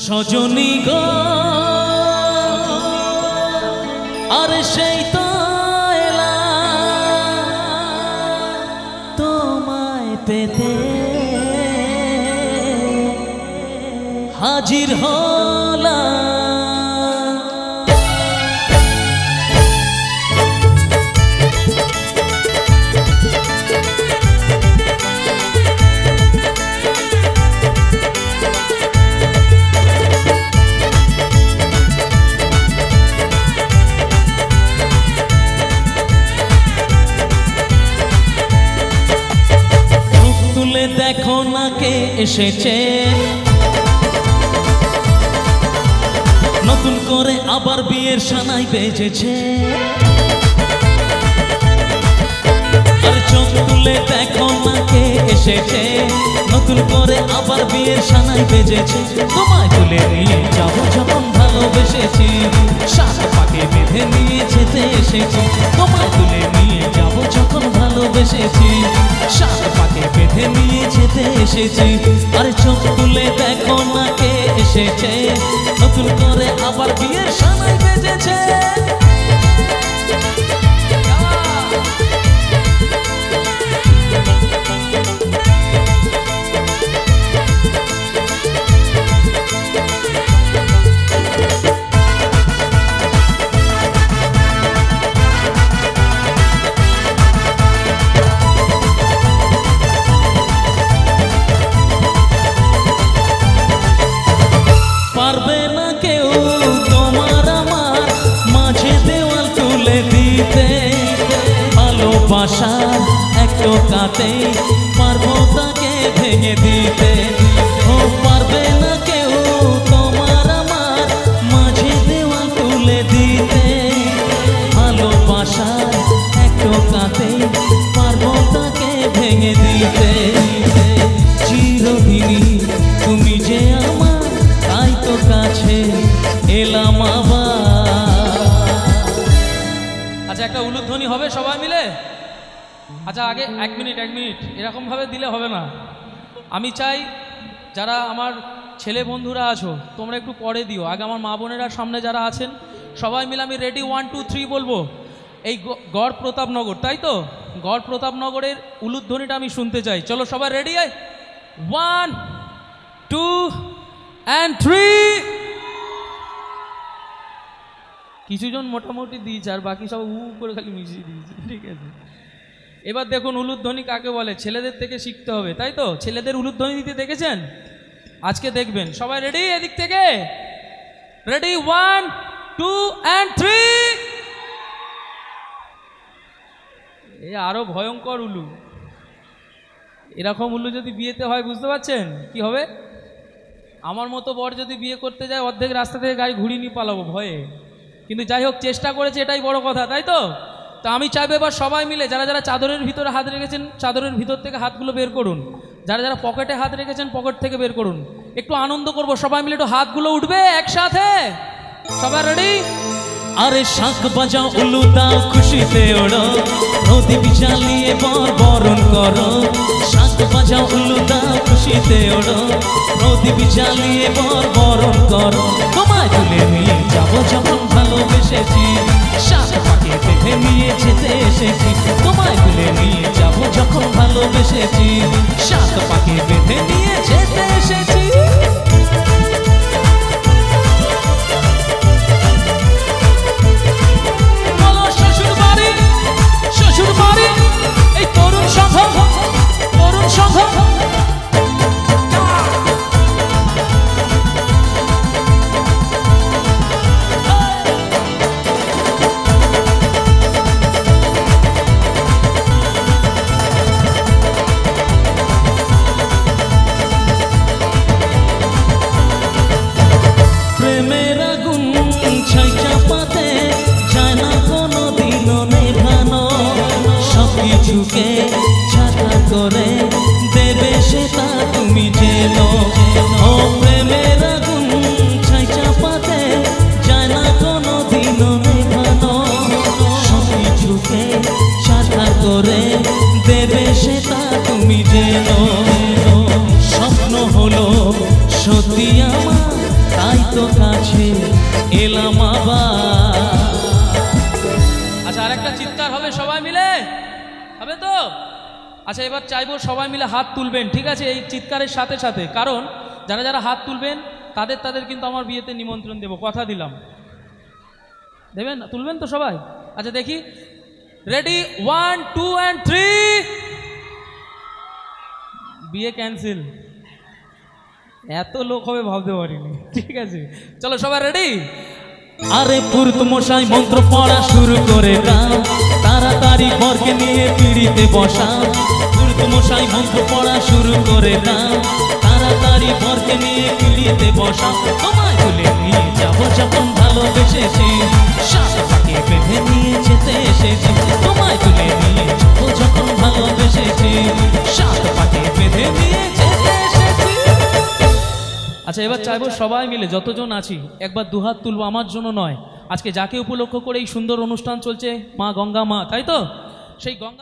সজনী গো আর সেই তো এলাম তোমায় পেতে হাজির হলাম। দেখো না কে এসেছে নতুন করে আবার বিয়ের সানাই বেজেছে। আর চোখ তুলে দেখো না কে এসেছে নতুন করে আবার বিয়ের সানাই বেজেছে। তোমায় তুলে নিয়ে যাবো যখন ভালোবেসেছি সাত পাকে বেঁধে নিয়ে যেতে এসেছি। তোমায় তুলে নিয়ে যাবো যখন ভালোবেসেছি সাত পাকে বেঁধে নিয়ে যেতে এসেছি। আর চোখ তুলে দেখো না কে এসেছে নতুন করে আবার বিয়ের সানাই বেজেছে। পারবে না কেউ তোমার আমার মাঝে দেওয়াল তুলে দিতে ভালোবাসার এক টোকাতে পারবো তাকে ভেঙে দিতে। ও পারবে না কেউ তোমার আমার মাঝে দেওয়াল তুলে দিতে ভালোবাসার এক টোকাতে পারবো তাকে ভেঙে দিতে। চিরদিনই তুমি যে আমার তাই তো কাছে এলাম আবার। আচ্ছা একটা উলুধ্বনি হবে সবাই মিলে। আচ্ছা আগে এক মিনিট এরকম ভাবে দিলে হবে না। আমি চাই যারা আমার ছেলে বন্ধুরা আছো তোমরা একটু পরে দিও, আগে আমার মা বোনেরা সামনে যারা আছেন সবাই মিলে আমি রেডি 1 2 3 বলবো। এই গড় প্রতাপনগর তাই তো, গড় প্রতাপনগরের উলুধ্বনিটা আমি শুনতে চাই। চলো সবাই রেডি আয় 1 2 and 3। কিছুজন মোটামুটি দিয়েছে আর বাকি সব করে খালি মিশিয়ে দিয়েছে, ঠিক আছে। এবার দেখুন উলুধ্বনি কাকে বলে, ছেলেদের থেকে শিখতে হবে তাই তো। ছেলেদের উলুধ্বনি দিতে দেখেছেন, আজকে দেখবেন। সবাই রেডি, এদিক থেকে রেডি 1 2 and 3। এ আরো ভয়ঙ্কর উলু। এরকম উলু যদি বিয়েতে হয় বুঝতে পারছেন কি হবে। আমার মতো বর যদি বিয়ে করতে যায় অর্ধেক রাস্তা থেকে গাড়ি ঘুরিয়ে নিয়ে পালাবো ভয়ে। কিন্তু যাই হোক চেষ্টা করেছে, এটাই বড় কথা তাই তো। তা আমি চাইবো এবার সবাই মিলে যারা যারা চাদরের ভিতরে হাত রেখেছেন চাদরের ভিতর থেকে হাতগুলো বের করুন, যারা যারা পকেটে হাত রেখেছেন পকেট থেকে বের করুন। একটু আনন্দ করব সবাই মিলে, একটু হাতগুলো উঠবে একসাথে। সবাই রেডি। আরে শাঁখ বাজাও উলু দাও খুশিতে ওড়ো প্রদীপ জ্বালিয়ে বর বরণ করো। শাঁখ বাজাও উলু দাও খুশিতে ওড়ো প্রদীপ জ্বালিয়ে বর বরণ করো। তোমায় তুলে নিয়ে যাবো যখন ভালোবেসেছি সাত পাকে বেঁধে নিয়ে যেতে এসেছি। তোমায় তুলে নিয়ে যাবো যখন ভালোবেসেছি সাত পাকে বেঁধে নিয়ে যেতে এসেছি। এই তরুণ সংঘ তো কাছে এলাম আবার। আচ্ছা, আরেকটা চিৎকার হবে সবাই মিলে, হবে তো? আচ্ছা, এবার চাইবো সবাই মিলে হাত তুলবেন, ঠিক আছে, এই চিৎকারের সাথে সাথে। কারণ যারা যারা হাত তুলবেন তাদের কিন্তু আমার বিয়েতে নিমন্ত্রণ দেবো, কথা দিলাম। দেবেন, তুলবেন তো সবাই? আচ্ছা দেখি, রেডি, 1 2 and 3। বিয়ে ক্যান্সেল, এত লোক হবে ভাবতে পারিনি। ঠিক আছে, চলো সবাই রেডি। আরে পুরুত মশাই মন্ত্র পড়া শুরু করে দাও, তাড়াতাড়ি বরকে নিয়ে পিড়িতে বসাও। পুরুত মশাই মন্ত্র পড়া শুরু করে দাও, তাড়াতাড়ি বরকে নিয়ে পিড়িতে বসাও। তোমায় তুলে নিয়ে যাবো যখন ভালোবেসেছি, সাত পাকে বেঁধে নিয়ে যেতে এসেছি। তোমায় তুলে নিয়ে যাবো যখন ভালোবেসেছি, সাত পাকে বেঁধে নিয়ে যেতে এসেছি। আচ্ছা, এবার চাইবো সবাই মিলে যতজন আছি একবার দুহাত তুলবো, আমার জন্য নয়, আজকে যাকে উপলক্ষ করে এই সুন্দর অনুষ্ঠান চলছে, মা গঙ্গা মা, তাই তো? সেই গঙ্গা